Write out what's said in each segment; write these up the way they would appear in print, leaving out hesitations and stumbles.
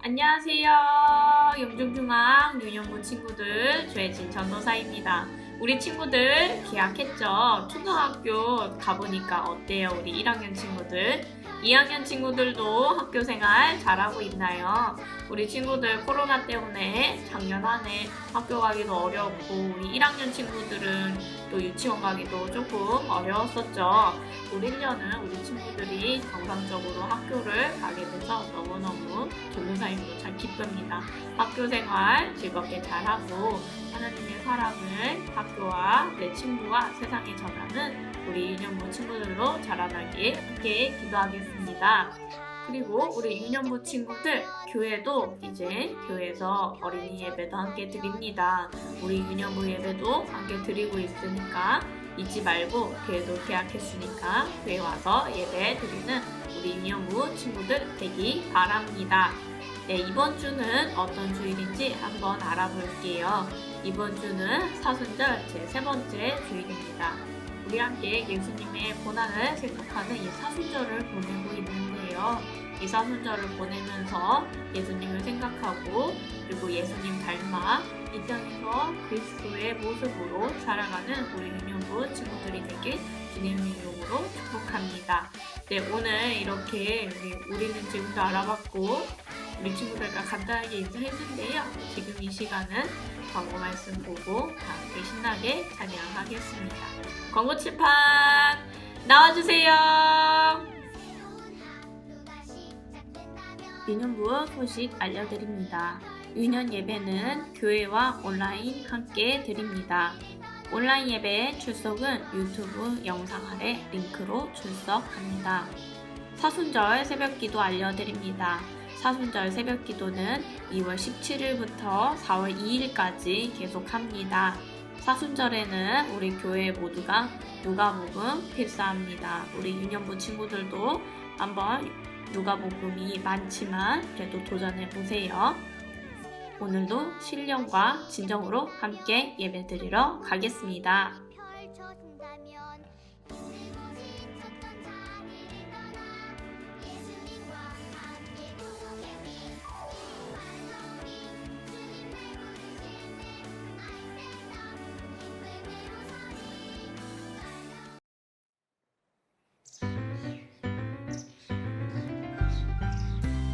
안녕하세요. 영종중앙 유년부 친구들 조혜진 전도사입니다. 우리 친구들 계약했죠? 초등학교 가보니까 어때요? 우리 1학년 친구들? 2학년 친구들도 학교 생활 잘하고 있나요? 우리 친구들 코로나 때문에 작년 한 해 학교 가기도 어려웠고 우리 1학년 친구들은 또 유치원 가기도 조금 어려웠었죠. 올 1년은 우리 친구들이 정상적으로 학교를 가게 돼서 너무너무 전도사님도 잘 기쁩니다. 학교 생활 즐겁게 잘하고 하나님의 사랑을 학교와 내 친구와 세상에 전하는 우리 유년부 친구들로 자라나길 함께 기도하겠습니다. 그리고 우리 유년부 친구들 교회도 이제 교회에서 어린이 예배도 함께 드립니다. 우리 유년부 예배도 함께 드리고 있으니까 잊지 말고 교회도 계약했으니까 교회 와서 예배 드리는 우리 유년부 친구들 되기 바랍니다. 네, 이번 주는 어떤 주일인지 한번 알아볼게요. 이번 주는 사순절 제 3번째 주일입니다. 우리 함께 예수님의 고난을 생각하는 이 사순절을 보내고 있는데요. 이 사순절을 보내면서 예수님을 생각하고 그리고 예수님 닮아 이 땅에서 그리스도의 모습으로 살아가는 우리 유년부 친구들이 되길 주님의 이름으로 축복합니다. 네, 오늘 이렇게 우리는 지금도 알아봤고 우리 친구들과 간단하게 인사했는데요. 지금 이 시간은 광고 말씀 보고 다 함께 신나게 찬양하겠습니다. 광고 칠판 나와주세요. 유년부 소식 알려드립니다. 유년 예배는 교회와 온라인 함께 드립니다. 온라인 예배 출석은 유튜브 영상 아래 링크로 출석합니다. 사순절 새벽기도 알려드립니다. 사순절 새벽기도는 2월 17일부터 4월 2일까지 계속합니다. 사순절에는 우리 교회 모두가 누가복음 필사합니다. 우리 유년부 친구들도 한번 누가복음이 많지만 그래도 도전해보세요. 오늘도 신령과 진정으로 함께 예배드리러 가겠습니다.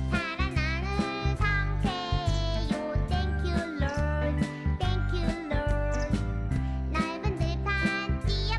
살아나는 상태요. Thank you Lord, Thank you Lord. 넓은 들판 뛰어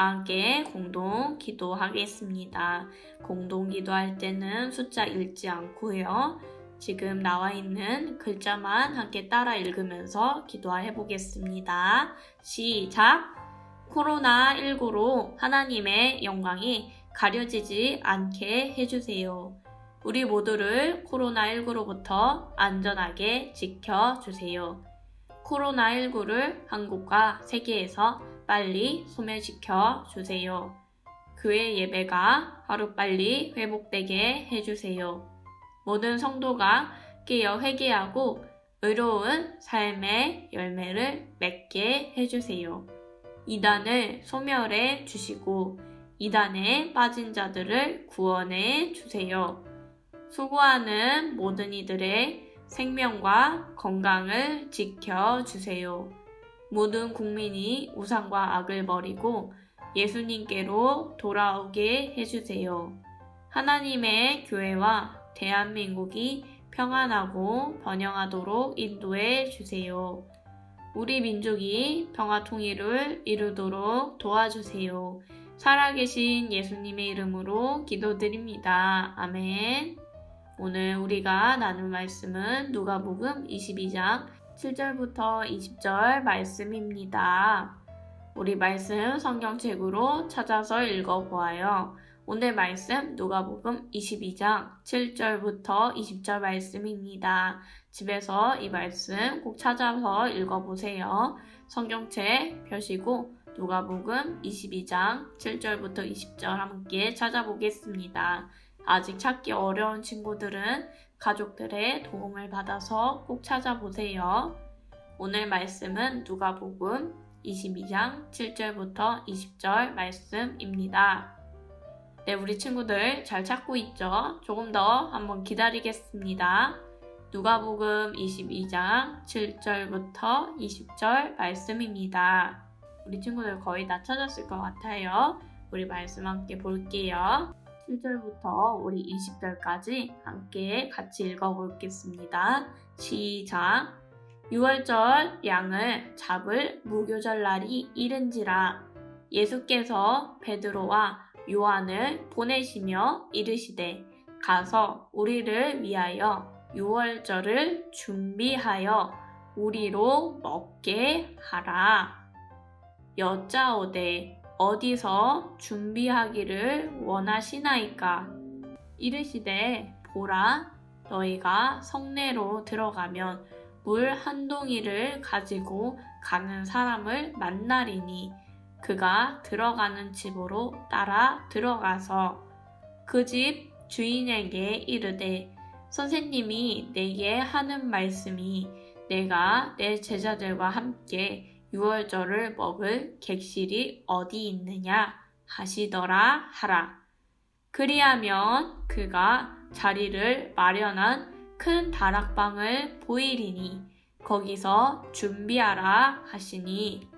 함께 공동 기도하겠습니다. 공동 기도할 때는 숫자 읽지 않고요. 지금 나와 있는 글자만 함께 따라 읽으면서 기도해 보겠습니다. 시작! 코로나19로 하나님의 영광이 가려지지 않게 해주세요. 우리 모두를 코로나19로부터 안전하게 지켜주세요. 코로나19를 한국과 세계에서 빨리 소멸시켜 주세요. 교회 예배가 하루빨리 회복되게 해주세요. 모든 성도가 깨어 회개하고 의로운 삶의 열매를 맺게 해주세요. 이단을 소멸해 주시고 이단에 빠진 자들을 구원해 주세요. 수고하는 모든 이들의 생명과 건강을 지켜주세요. 모든 국민이 우상과 악을 버리고 예수님께로 돌아오게 해주세요. 하나님의 교회와 대한민국이 평안하고 번영하도록 인도해 주세요. 우리 민족이 평화 통일을 이루도록 도와주세요. 살아계신 예수님의 이름으로 기도드립니다. 아멘. 오늘 우리가 나눌 말씀은 누가복음 22장 7절부터 20절 말씀입니다. 우리 말씀 성경책으로 찾아서 읽어보아요. 오늘 말씀 누가복음 22장 7절부터 20절 말씀입니다. 집에서 이 말씀 꼭 찾아서 읽어보세요. 성경책 펴시고 누가복음 22장 7절부터 20절 함께 찾아보겠습니다. 아직 찾기 어려운 친구들은 가족들의 도움을 받아서 꼭 찾아보세요. 오늘 말씀은 누가복음 22장 7절부터 20절 말씀입니다. 네, 우리 친구들 잘 찾고 있죠? 조금 더 한번 기다리겠습니다. 누가복음 22장 7절부터 20절 말씀입니다. 우리 친구들 거의 다 찾았을 것 같아요. 우리 말씀 함께 볼게요. 7절부터 우리 20절까지 함께 같이 읽어보겠습니다. 시작! 6월절 양을 잡을 무교절 날이 이른지라 예수께서 베드로와 요한을 보내시며 이르시되 가서 우리를 위하여 6월절을 준비하여 우리로 먹게 하라. 여짜오되 어디서 준비하기를 원하시나이까? 이르시되 보라 너희가 성내로 들어가면 물 한 동이를 가지고 가는 사람을 만나리니 그가 들어가는 집으로 따라 들어가서 그 집 주인에게 이르되 선생님이 내게 하는 말씀이 내가 내 제자들과 함께 6월절을 먹을 객실이 어디 있느냐 하시더라 하라. 그리하면 그가 자리를 마련한 큰 다락방을 보이리니 거기서 준비하라 하시니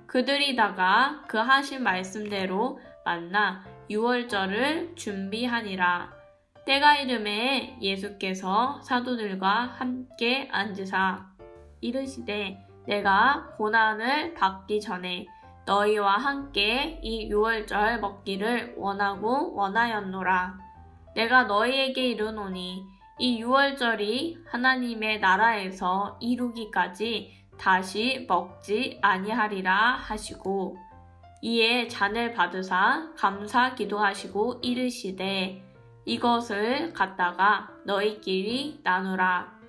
그들이 다가 그 하신 말씀대로 만나 6월절을 준비하니라. 때가 이름에 예수께서 사도들과 함께 앉으사 이르시되 내가 고난을 받기 전에 너희와 함께 이 6월절 먹기를 원하고 원하였노라. 내가 너희에게 이르노니 이 6월절이 하나님의 나라에서 이루기까지 다시 먹지 아니하리라 하시고 이에 잔을 받으사 감사 기도하시고 이르시되 이것을 갖다가 너희끼리 나누라.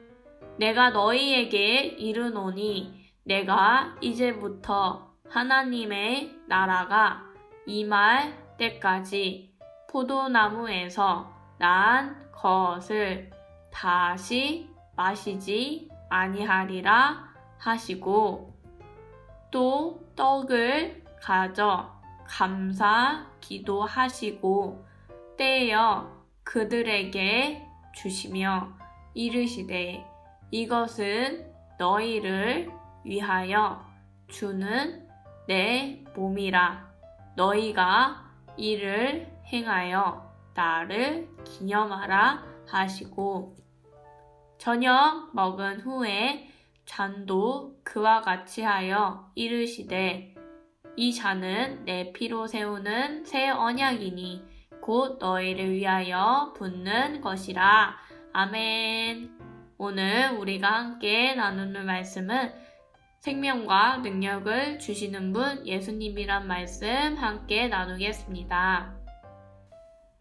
내가 너희에게 이르노니 내가 이제부터 하나님의 나라가 임할 때까지 포도나무에서 난 것을 다시 마시지 아니하리라 하시고 또 떡을 가져 감사 기도하시고 떼어 그들에게 주시며 이르시되 이것은 너희를 위하여 주는 내 몸이라. 너희가 이를 행하여 나를 기념하라 하시고 저녁 먹은 후에 잔도 그와 같이 하여 이르시되 이 잔은 내 피로 세우는 새 언약이니 곧 너희를 위하여 붓는 것이라. 아멘. 오늘 우리가 함께 나누는 말씀은 생명과 능력을 주시는 분 예수님이란 말씀 함께 나누겠습니다.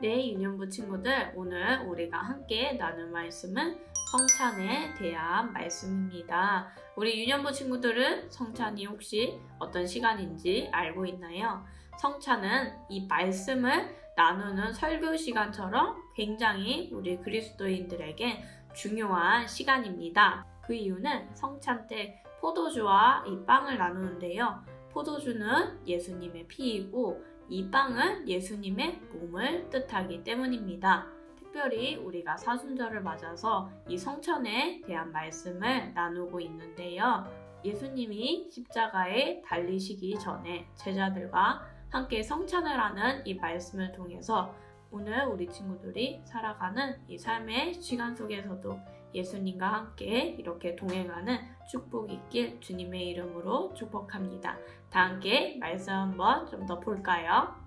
네, 유년부 친구들, 오늘 우리가 함께 나눌 말씀은 성찬에 대한 말씀입니다. 우리 유년부 친구들은 성찬이 혹시 어떤 시간인지 알고 있나요? 성찬은 이 말씀을 나누는 설교 시간처럼 굉장히 우리 그리스도인들에게 중요한 시간입니다. 그 이유는 성찬 때 포도주와 이 빵을 나누는데요. 포도주는 예수님의 피이고 이 빵은 예수님의 몸을 뜻하기 때문입니다. 특별히 우리가 사순절을 맞아서 이 성찬에 대한 말씀을 나누고 있는데요. 예수님이 십자가에 달리시기 전에 제자들과 함께 성찬을 하는 이 말씀을 통해서 오늘 우리 친구들이 살아가는 이 삶의 시간 속에서도 예수님과 함께 이렇게 동행하는 축복이 있길 주님의 이름으로 축복합니다. 다 함께 말씀 한번 좀 더 볼까요?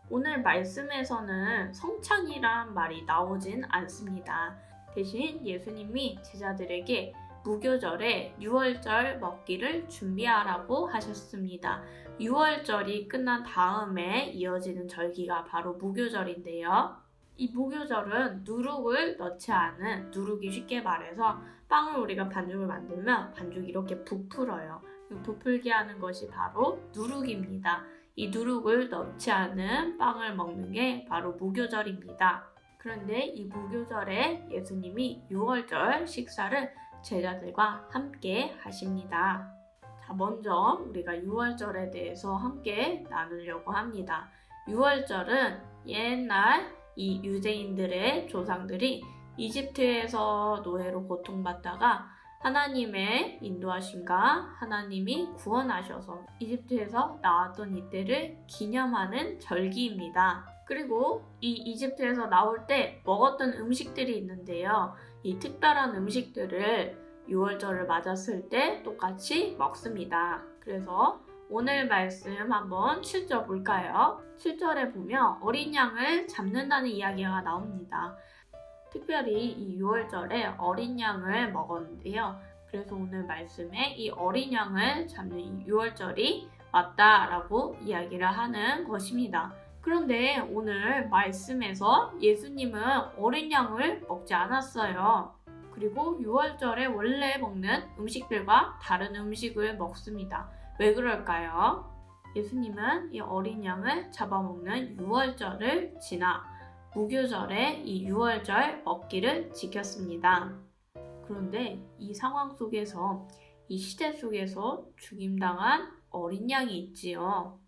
오늘 말씀에서는 성찬이란 말이 나오진 않습니다. 대신 예수님이 제자들에게 무교절에 유월절 먹기를 준비하라고 하셨습니다. 유월절이 끝난 다음에 이어지는 절기가 바로 무교절인데요. 이 무교절은 누룩을 넣지 않은, 누룩이 쉽게 말해서 빵을 우리가 반죽을 만들면 반죽이 이렇게 부풀어요. 부풀게 하는 것이 바로 누룩입니다. 이 누룩을 넣지 않은 빵을 먹는 게 바로 무교절입니다. 그런데 이 무교절에 예수님이 유월절 식사를 제자들과 함께 하십니다. 자, 먼저 우리가 유월절에 대해서 함께 나누려고 합니다. 유월절은 옛날 이 유대인들의 조상들이 이집트에서 노예로 고통받다가 하나님의 인도하심과 하나님이 구원하셔서 이집트에서 나왔던 이때를 기념하는 절기입니다. 그리고 이 이집트에서 나올 때 먹었던 음식들이 있는데요. 이 특별한 음식들을 유월절을 맞았을 때 똑같이 먹습니다. 그래서 오늘 말씀 한번 7절 볼까요? 7절에 보면 어린 양을 잡는다는 이야기가 나옵니다. 특별히 이 유월절에 어린 양을 먹었는데요. 그래서 오늘 말씀에 이 어린 양을 잡는 이 유월절이 맞다라고 이야기를 하는 것입니다. 그런데 오늘 말씀에서 예수님은 어린 양을 먹지 않았어요. 그리고 유월절에 원래 먹는 음식들과 다른 음식을 먹습니다. 왜 그럴까요? 예수님은 이 어린 양을 잡아먹는 유월절을 지나 무교절에 이 유월절 먹기를 지켰습니다. 그런데 이 상황 속에서, 이 시대 속에서 죽임당한 어린 양이 있지요.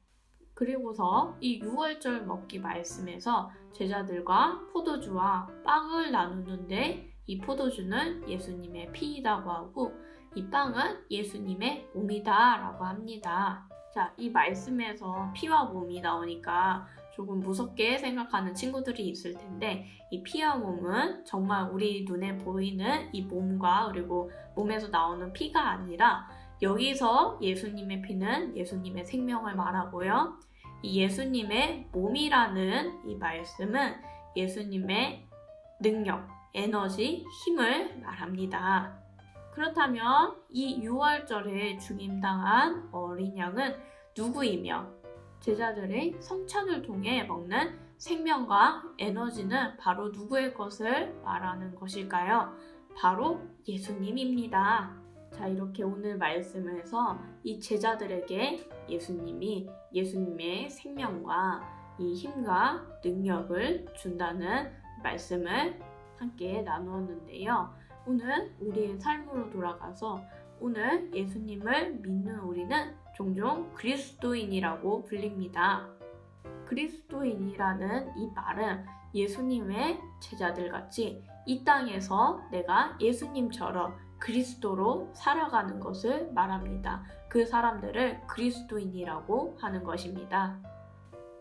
그리고서 이 유월절 먹기 말씀에서 제자들과 포도주와 빵을 나누는데 이 포도주는 예수님의 피이라고 하고 이 빵은 예수님의 몸이다 라고 합니다. 자, 이 말씀에서 피와 몸이 나오니까 조금 무섭게 생각하는 친구들이 있을 텐데 이 피와 몸은 정말 우리 눈에 보이는 이 몸과 그리고 몸에서 나오는 피가 아니라 여기서 예수님의 피는 예수님의 생명을 말하고요. 이 예수님의 몸이라는 이 말씀은 예수님의 능력, 에너지, 힘을 말합니다. 그렇다면 이 유월절에 죽임당한 어린 양은 누구이며 제자들의 성찬을 통해 먹는 생명과 에너지는 바로 누구의 것을 말하는 것일까요? 바로 예수님입니다. 자, 이렇게 오늘 말씀에서 이 제자들에게 예수님이 예수님의 생명과 이 힘과 능력을 준다는 말씀을 함께 나누었는데요. 오늘 우리의 삶으로 돌아가서 오늘 예수님을 믿는 우리는 종종 그리스도인이라고 불립니다. 그리스도인이라는 이 말은 예수님의 제자들같이 이 땅에서 내가 예수님처럼 그리스도로 살아가는 것을 말합니다. 그 사람들을 그리스도인이라고 하는 것입니다.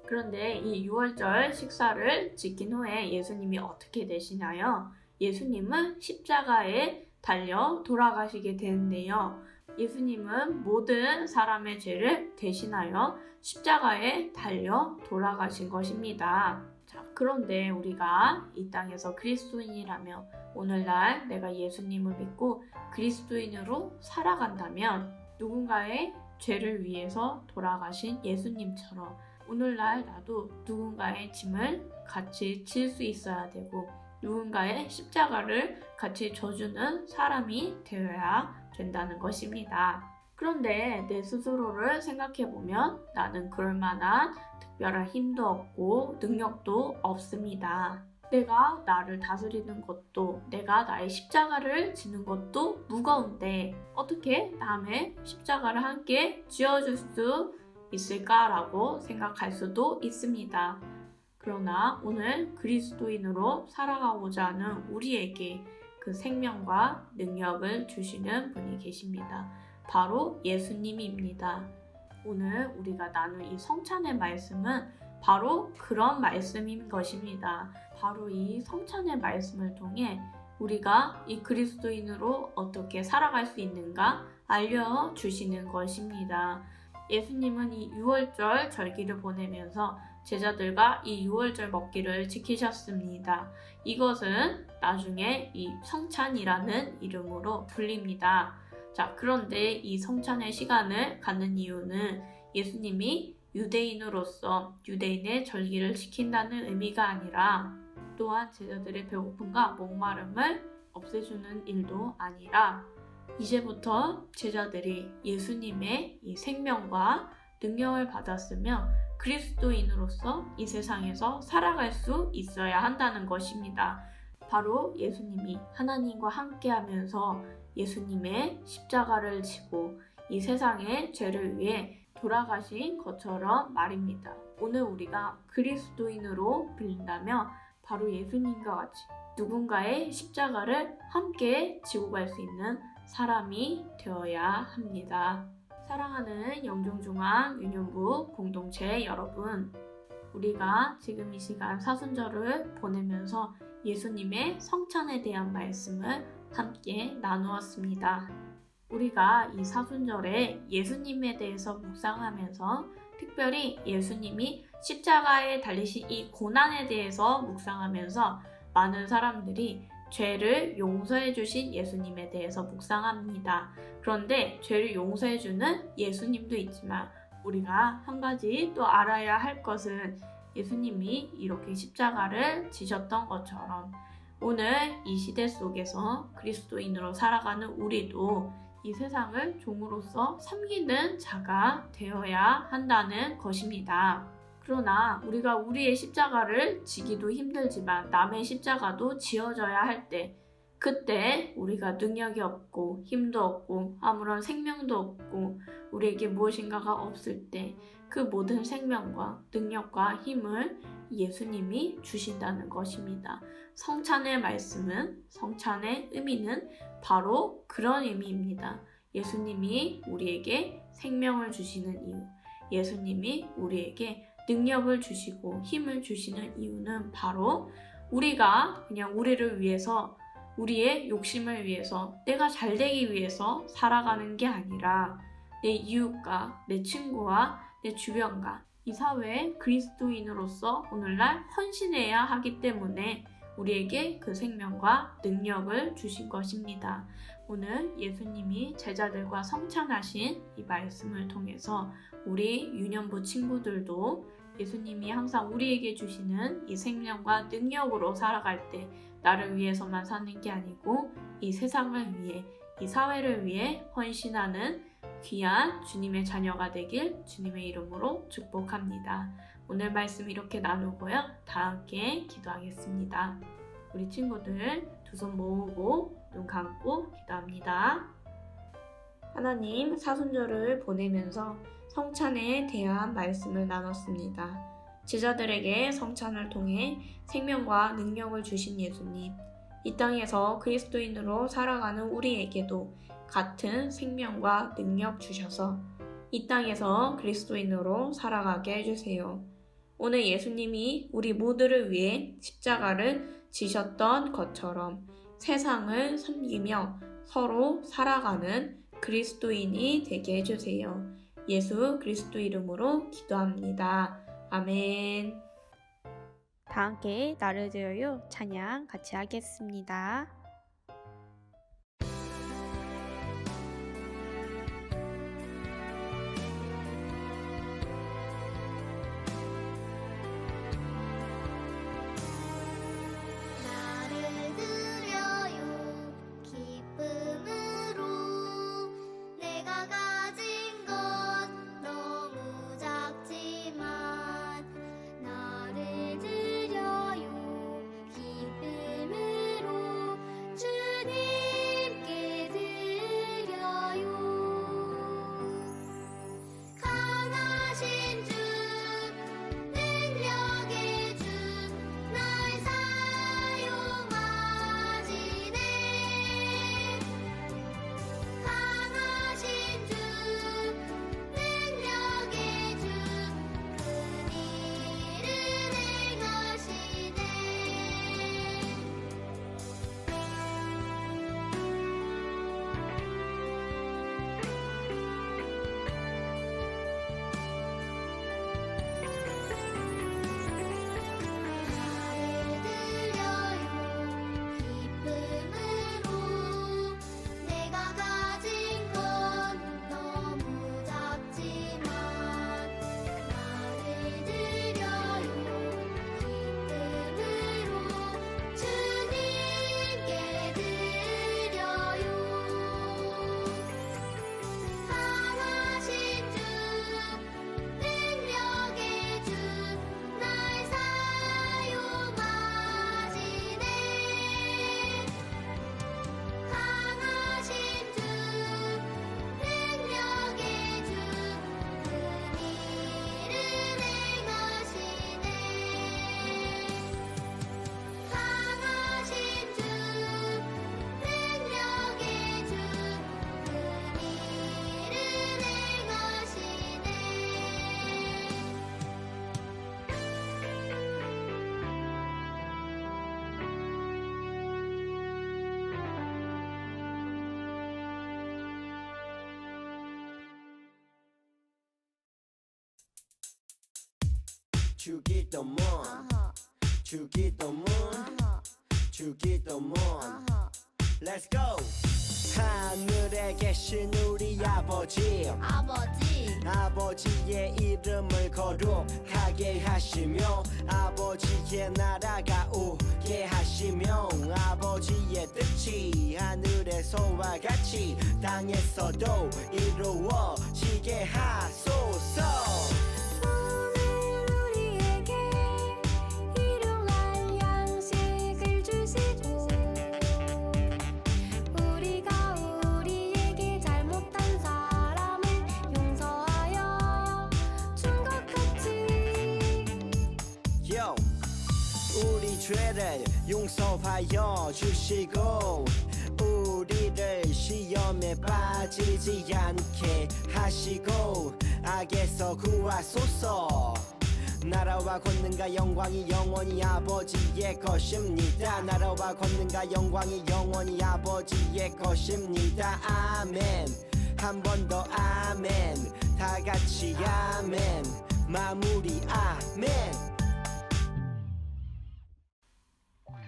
그런데 이 유월절 식사를 지킨 후에 예수님이 어떻게 되시나요? 예수님은 십자가에 달려 돌아가시게 되는데요. 예수님은 모든 사람의 죄를 대신하여 십자가에 달려 돌아가신 것입니다. 자, 그런데 우리가 이 땅에서 그리스도인이라며 오늘날 내가 예수님을 믿고 그리스도인으로 살아간다면 누군가의 죄를 위해서 돌아가신 예수님처럼 오늘날 나도 누군가의 짐을 같이 질 수 있어야 되고 누군가의 십자가를 같이 져주는 사람이 되어야 된다는 것입니다. 그런데 내 스스로를 생각해보면 나는 그럴 만한 특별한 힘도 없고 능력도 없습니다. 내가 나를 다스리는 것도 내가 나의 십자가를 지는 것도 무거운데 어떻게 남의 십자가를 함께 지어줄 수 있을까라고 생각할 수도 있습니다. 그러나 오늘 그리스도인으로 살아가고자 하는 우리에게 그 생명과 능력을 주시는 분이 계십니다. 바로 예수님입니다. 오늘 우리가 나눌 이 성찬의 말씀은 바로 그런 말씀인 것입니다. 바로 이 성찬의 말씀을 통해 우리가 이 그리스도인으로 어떻게 살아갈 수 있는가 알려주시는 것입니다. 예수님은 이 유월절 절기를 보내면서 제자들과 이 유월절 먹기를 지키셨습니다. 이것은 나중에 이 성찬이라는 이름으로 불립니다. 자, 그런데 이 성찬의 시간을 갖는 이유는 예수님이 유대인으로서 유대인의 절기를 지킨다는 의미가 아니라 또한 제자들의 배고픔과 목마름을 없애주는 일도 아니라 이제부터 제자들이 예수님의 이 생명과 능력을 받았으며 그리스도인으로서 이 세상에서 살아갈 수 있어야 한다는 것입니다. 바로 예수님이 하나님과 함께하면서 예수님의 십자가를 지고 이 세상의 죄를 위해 돌아가신 것처럼 말입니다. 오늘 우리가 그리스도인으로 불린다면 바로 예수님과 같이 누군가의 십자가를 함께 지고 갈 수 있는 사람이 되어야 합니다. 사랑하는 영종중앙 유년부 공동체 여러분, 우리가 지금 이 시간 사순절을 보내면서 예수님의 성찬에 대한 말씀을 함께 나누었습니다. 우리가 이 사순절에 예수님에 대해서 묵상하면서 특별히 예수님이 십자가에 달리신 이 고난에 대해서 묵상하면서 많은 사람들이 죄를 용서해 주신 예수님에 대해서 묵상합니다. 그런데 죄를 용서해 주는 예수님도 있지만 우리가 한 가지 또 알아야 할 것은 예수님이 이렇게 십자가를 지셨던 것처럼 오늘 이 시대 속에서 그리스도인으로 살아가는 우리도 이 세상을 종으로서 섬기는 자가 되어야 한다는 것입니다. 그러나 우리가 우리의 십자가를 지기도 힘들지만 남의 십자가도 지어져야 할 때 그때 우리가 능력이 없고 힘도 없고 아무런 생명도 없고 우리에게 무엇인가가 없을 때 그 모든 생명과 능력과 힘을 예수님이 주신다는 것입니다. 성찬의 말씀은 성찬의 의미는 바로 그런 의미입니다. 예수님이 우리에게 생명을 주시는 이유, 예수님이 우리에게 능력을 주시고 힘을 주시는 이유는 바로 우리가 그냥 우리를 위해서 우리의 욕심을 위해서 내가 잘 되기 위해서 살아가는 게 아니라 내 이웃과 내 친구와 내 주변과 이 사회에 그리스도인으로서 오늘날 헌신해야 하기 때문에 우리에게 그 생명과 능력을 주신 것입니다. 오늘 예수님이 제자들과 성찬하신 이 말씀을 통해서 우리 유년부 친구들도 예수님이 항상 우리에게 주시는 이 생명과 능력으로 살아갈 때 나를 위해서만 사는 게 아니고 이 세상을 위해 이 사회를 위해 헌신하는 귀한 주님의 자녀가 되길 주님의 이름으로 축복합니다. 오늘 말씀 이렇게 나누고요. 다 함께 기도하겠습니다. 우리 친구들 두 손 모으고 눈 감고 기도합니다. 하나님, 사순절을 보내면서 성찬에 대한 말씀을 나눴습니다. 제자들에게 성찬을 통해 생명과 능력을 주신 예수님, 이 땅에서 그리스도인으로 살아가는 우리에게도 같은 생명과 능력 주셔서 이 땅에서 그리스도인으로 살아가게 해주세요. 오늘 예수님이 우리 모두를 위해 십자가를 지셨던 것처럼 세상을 섬기며 서로 살아가는 그리스도인이 되게 해주세요. 예수 그리스도 이름으로 기도합니다. 아멘. 다 함께 나를 되어요 찬양 같이 하겠습니다. 나를 드려요 기쁨으로 내가 가진 것 너무 작지만 나를 드려요 기쁨으로 주님께 드려요 강하신 주 능력의 주 날 사용하시네 강하신 주 능력의 주 큰 일을 행하시네 나를 드려요 기쁨으로 내가 가진 건 너무 작지만 나를 드려요 기쁨으로 주님께 드려요 강하신 주 능력의 주 날 사용하시네 강하신 주 능력의 주 큰 일을 행하시네 강하신 주 능력의 주 큰 일을 주기도문 주기도문 주기도문 Let's go 하늘에 계신 우리 아버지 아버지의 이름을 거룩하게 하시며 아버지의 나라가 오게 하시며 아버지의 뜻이 하늘에서와 같이 땅에서도 이루어지게 하소서 오늘 우리에게 일용할 양식을 주시고 우리가 우리에게 잘못한 사람을 용서하여 준 것 같이 Yo, 우리 죄를 용서하여 주시고 우리를 시험에 빠지지 않게 하시고 악에서 구하소서 나라와 권능과 영광이 영원히 아버지의 것입니다 나라와 권능과 영광이 영원히 아버지의 것입니다 아멘 한 번 더 아멘 다 같이 아멘 마무리 아멘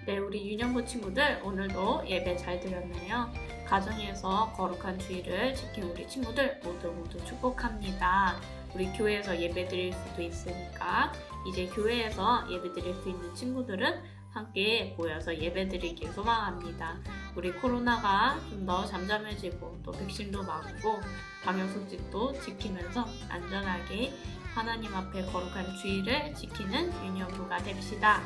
네, 우리 유년부 친구들 오늘도 예배 잘 드렸나요? 가정에서 거룩한 주의를 지킨 우리 친구들 모두 축복합니다. 우리 교회에서 예배 드릴 수도 있으니까 이제 교회에서 예배 드릴 수 있는 친구들은 함께 모여서 예배 드리길 소망합니다. 우리 코로나가 좀 더 잠잠해지고 또 백신도 맞고 방역수칙도 지키면서 안전하게 하나님 앞에 거룩한 주의를 지키는 유년부가 됩시다.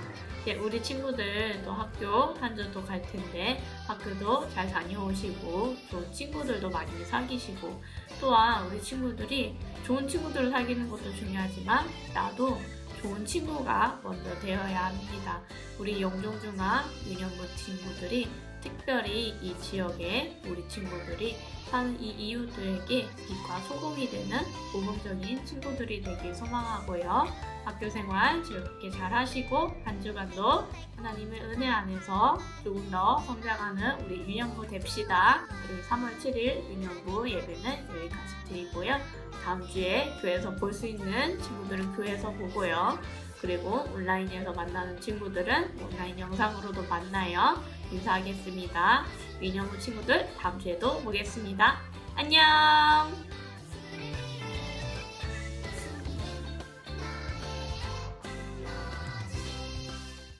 네, 우리 친구들 또 학교 한 주도 갈 텐데 학교도 잘 다녀오시고 좋은 친구들도 많이 사귀시고 또한 우리 친구들이 좋은 친구들을 사귀는 것도 중요하지만 나도 좋은 친구가 먼저 되어야 합니다. 우리 영종중앙 유년부 친구들이 특별히 이 지역에 우리 친구들이 사는 이 이웃들에게 빛과 소금이 되는 모범적인 친구들이 되길 소망하고요. 학교 생활 즐겁게 잘 하시고 한 주간도 하나님의 은혜 안에서 조금 더 성장하는 우리 유년부 됩시다. 우리 3월 7일 유년부 예배는 여기까지 드리고요. 다음 주에 교회에서 볼 수 있는 친구들은 교회에서 보고요. 그리고 온라인에서 만나는 친구들은 온라인 영상으로도 만나요. 인사하겠습니다. 유년부 친구들 다음 주에도 보겠습니다. 안녕!